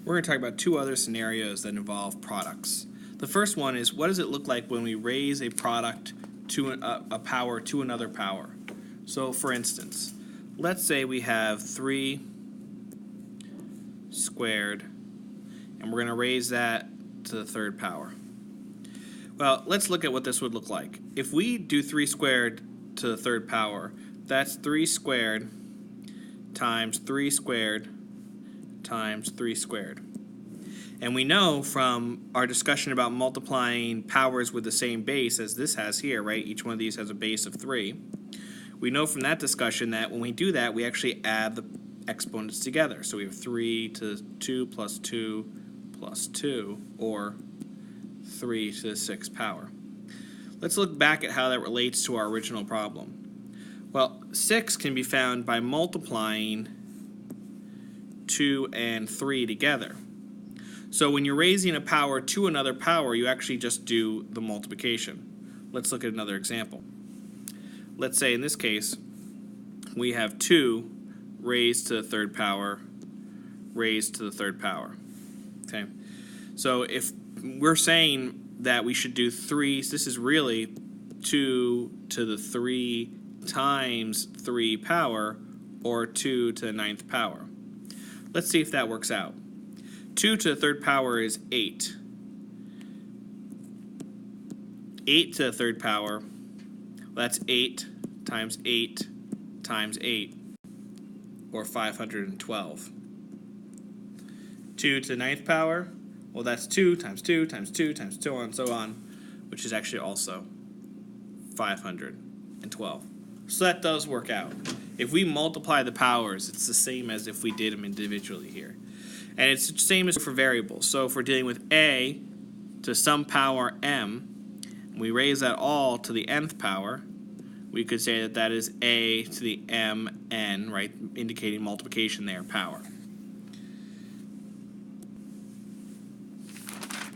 we're going to talk about two other scenarios that involve products. The first one is, what does it look like when we raise a product to a power to another power? So for instance, let's say we have 3 squared, and we're going to raise that to the third power. Well, let's look at what this would look like. If we do 3 squared to the third power, that's 3 squared times 3 squared times 3 squared. And we know from our discussion about multiplying powers with the same base as this has here, right? Each one of these has a base of 3. We know from that discussion that when we do that, we actually add the exponents together. So we have 3 to the 2 plus 2 plus 2, or 3 to the 6th power. Let's look back at how that relates to our original problem. Well, 6 can be found by multiplying 2 and 3 together. So when you're raising a power to another power, you actually just do the multiplication. Let's look at another example. Let's say in this case, we have 2 raised to the third power, raised to the third power. Okay, so if we're saying that we should do 3, this is really 2 to the 3 times 3 power, or 2 to the 9th power. Let's see if that works out. 2 to the third power is 8. 8 to the third power, well, that's 8 times 8 times 8, or 512. 2 to the 9th power, well, that's 2 times 2 times 2 times so on and so on, which is actually also 512. So that does work out. If we multiply the powers, it's the same as if we did them individually here. And it's the same as for variables. So if we're dealing with a to some power m, and we raise that all to the nth power, we could say that that is a to the mn, right, indicating multiplication there, power.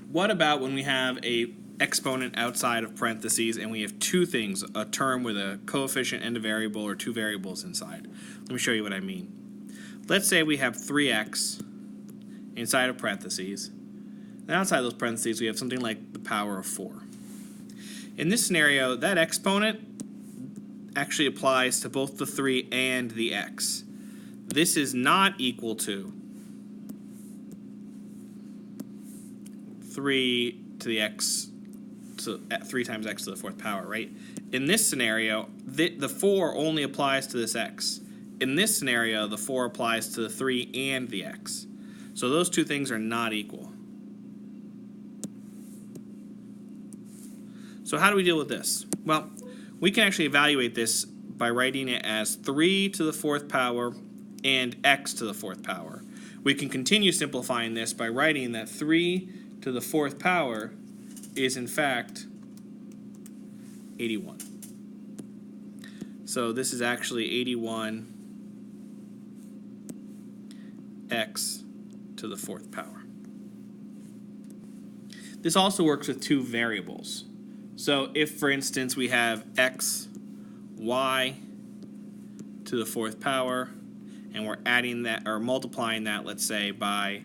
What about when we have a exponent outside of parentheses and we have two things, a term with a coefficient and a variable, or two variables inside? Let me show you what I mean. Let's say we have 3x inside of parentheses, and outside those parentheses we have something like the power of 4. In this scenario, that exponent actually applies to both the 3 and the x. This is not equal to 3 to the x, so 3 times x to the 4th power, right? In this scenario, the 4 only applies to this x. In this scenario, the 4 applies to the 3 and the x. So those two things are not equal. So how do we deal with this? Well, we can actually evaluate this by writing it as 3 to the 4th power and x to the 4th power. We can continue simplifying this by writing that 3 to the 4th power is in fact 81. So this is actually 81 x to the 4th power. This also works with two variables. So if, for instance, we have x, y to the 4th power, and we're adding that or multiplying that, let's say, by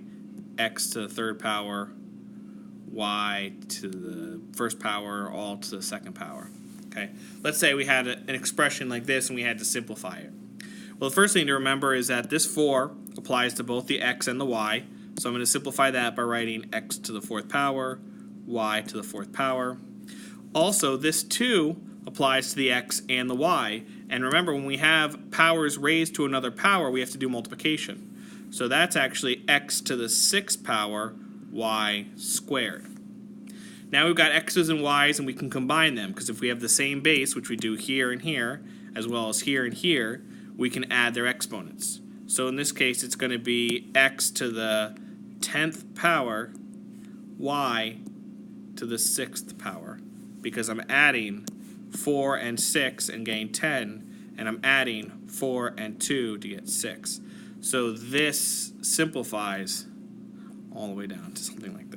x to the 3rd power, y to the 1st power, all to the 2nd power. Okay, let's say we had an expression like this and we had to simplify it. Well, the first thing to remember is that this 4 applies to both the x and the y, so I'm going to simplify that by writing x to the 4th power, y to the 4th power. Also, this 2 applies to the x and the y, and remember, when we have powers raised to another power, we have to do multiplication. So that's actually x to the 6th power, y squared. Now we've got x's and y's, and we can combine them, because if we have the same base, which we do here and here, as well as here and here, we can add their exponents. So in this case, it's going to be x to the 10th power, y to the 6th power, because I'm adding 4 and 6 and getting 10, and I'm adding 4 and 2 to get 6. So this simplifies all the way down to something like